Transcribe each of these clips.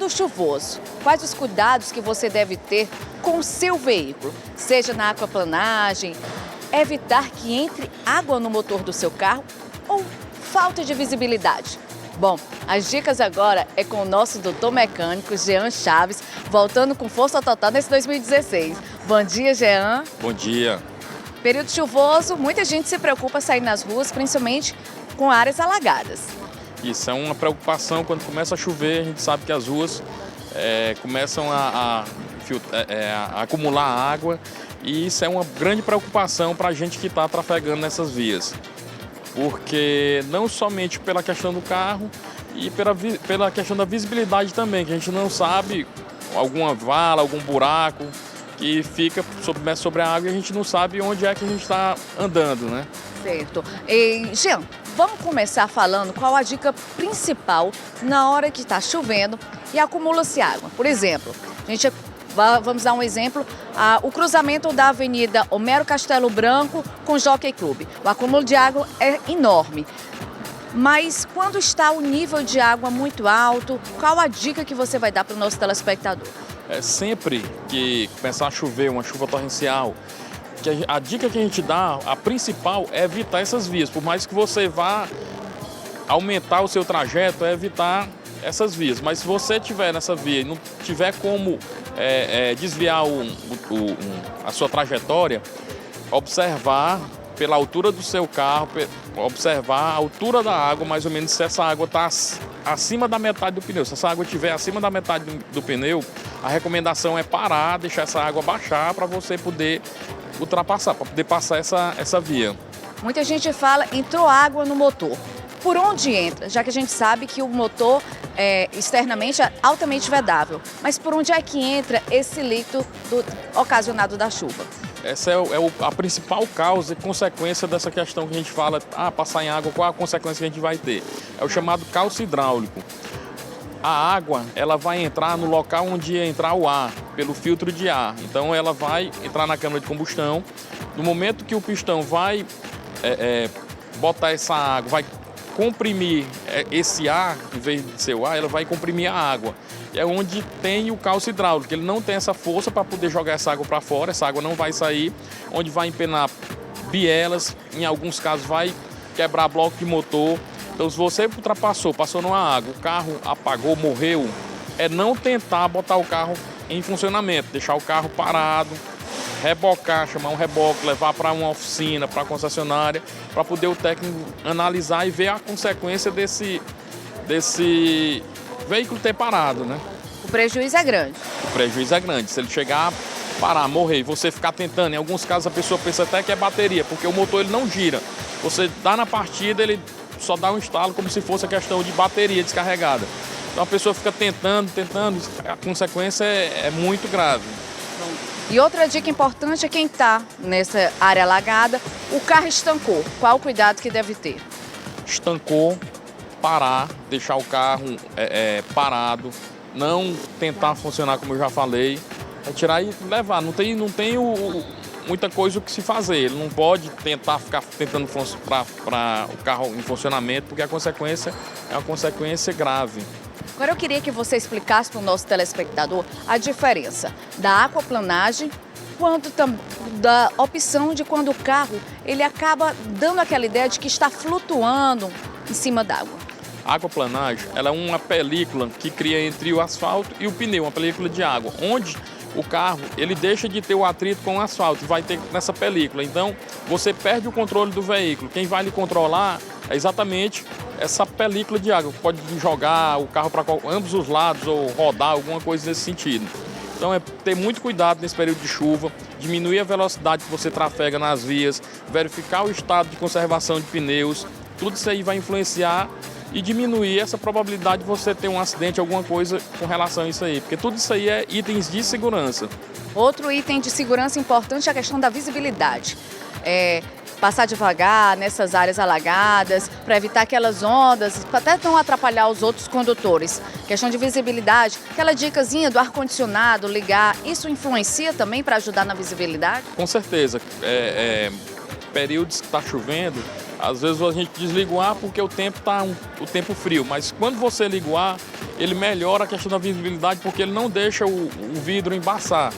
Período chuvoso, quais os cuidados que você deve ter com o seu veículo? Seja na aquaplanagem, evitar que entre água no motor do seu carro ou falta de visibilidade? Bom, as dicas agora é com o nosso doutor mecânico, Jean Chaves, voltando com força total nesse 2016. Bom dia, Jean. Bom dia. Período chuvoso, muita gente se preocupa sair nas ruas, principalmente com áreas alagadas. Isso é uma preocupação quando começa a chover, a gente sabe que as ruas começam a acumular água e isso é uma grande preocupação para a gente que está trafegando nessas vias. Porque não somente pela questão do carro e pela questão da visibilidade também, que a gente não sabe alguma vala, algum buraco que fica sobre a água e a gente não sabe onde é que a gente está andando, né? Certo. E, Jean, vamos começar falando qual a dica principal na hora que está chovendo e acumula-se água. Por exemplo, vamos dar um exemplo, o cruzamento da Avenida Homero Castelo Branco com Jockey Club. O acúmulo de água é enorme. Mas quando está o nível de água muito alto, qual a dica que você vai dar para o nosso telespectador? Sempre que começar a chover, uma chuva torrencial, a dica que a gente dá, a principal, é evitar essas vias. Por mais que você vá aumentar o seu trajeto, é evitar essas vias. Mas se você estiver nessa via e não tiver como desviar a sua trajetória, observar pela altura do seu carro, observar a altura da água, mais ou menos se essa água está acima da metade do pneu. Se essa água estiver acima da metade do pneu, a recomendação é parar, deixar essa água baixar para você poder ultrapassar, para poder passar essa via. Muita gente fala, entrou água no motor. Por onde entra? Já que a gente sabe que o motor externamente é altamente vedável. Mas por onde é que entra esse líquido ocasionado da chuva? Essa é a principal causa e consequência dessa questão que a gente fala, passar em água, qual a consequência que a gente vai ter? É o chamado calço hidráulico. A água, ela vai entrar no local onde ia entrar o ar, pelo filtro de ar. Então ela vai entrar na câmara de combustão. No momento que o pistão vai botar essa água, vai comprimir esse ar, em vez de ser o ar, ela vai comprimir a água. É onde tem o calço hidráulico, ele não tem essa força para poder jogar essa água para fora, essa água não vai sair, onde vai empenar bielas, em alguns casos vai quebrar bloco de motor. Então se você ultrapassou, passou numa água, o carro apagou, morreu, é não tentar botar o carro em funcionamento, deixar o carro parado, rebocar, chamar um reboque, levar para uma oficina, para a concessionária, para poder o técnico analisar e ver a consequência desse veículo ter parado, né? O prejuízo é grande. O prejuízo é grande. Se ele chegar, parar, morrer e você ficar tentando, em alguns casos a pessoa pensa até que é bateria, porque o motor ele não gira. Você dá na partida, ele só dá um estalo como se fosse a questão de bateria descarregada. Então a pessoa fica tentando, a consequência é muito grave. E outra dica importante é quem está nessa área alagada, o carro estancou. Qual o cuidado que deve ter? Estancou, parar, deixar o carro parado, não tentar funcionar como eu já falei, tirar e levar. Não tem muita coisa o que se fazer. Ele não pode ficar tentando para o carro em funcionamento, porque a consequência é uma consequência grave. Agora eu queria que você explicasse para o nosso telespectador a diferença da aquaplanagem da opção de quando o carro ele acaba dando aquela ideia de que está flutuando em cima d'água. A aquaplanagem ela é uma película que cria entre o asfalto e o pneu, uma película de água, onde o carro ele deixa de ter o atrito com o asfalto, vai ter nessa película. Então você perde o controle do veículo. Quem vai lhe controlar é exatamente essa película de água. Pode jogar o carro para ambos os lados ou rodar, alguma coisa nesse sentido. Então é ter muito cuidado nesse período de chuva, diminuir a velocidade que você trafega nas vias, verificar o estado de conservação de pneus. Tudo isso aí vai influenciar e diminuir essa probabilidade de você ter um acidente, alguma coisa com relação a isso aí. Porque tudo isso aí é itens de segurança. Outro item de segurança importante é a questão da visibilidade. Passar devagar nessas áreas alagadas, para evitar aquelas ondas, para até não atrapalhar os outros condutores. Questão de visibilidade, aquela dicasinha do ar-condicionado, ligar, isso influencia também para ajudar na visibilidade? Com certeza. Períodos que está chovendo, Às vezes a gente desliga o ar porque o tempo está o tempo frio, mas quando você liga o ar, ele melhora a questão da visibilidade porque ele não deixa o vidro embaçar.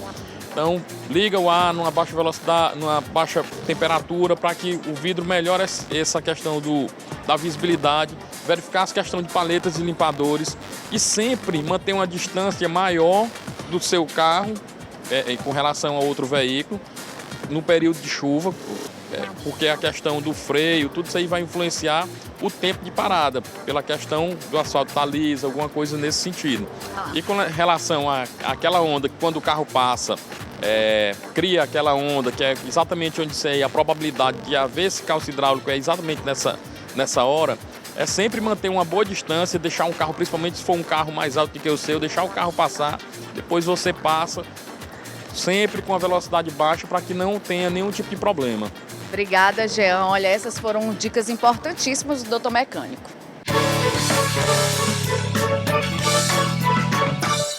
Então, liga o ar numa baixa velocidade, numa baixa temperatura, para que o vidro melhore essa questão da visibilidade, verificar as questões de paletas e limpadores e sempre manter uma distância maior do seu carro com relação a outro veículo no período de chuva, porque a questão do freio, tudo isso aí vai influenciar o tempo de parada, pela questão do asfalto estar liso, alguma coisa nesse sentido. E com relação àquela onda que quando o carro passa, cria aquela onda, que é exatamente onde você, a probabilidade de haver esse calço hidráulico é exatamente nessa hora, é sempre manter uma boa distância, deixar um carro, principalmente se for um carro mais alto do que o seu, deixar o carro passar, depois você passa, sempre com a velocidade baixa para que não tenha nenhum tipo de problema. Obrigada, Jean. Olha, essas foram dicas importantíssimas do Doutor Mecânico.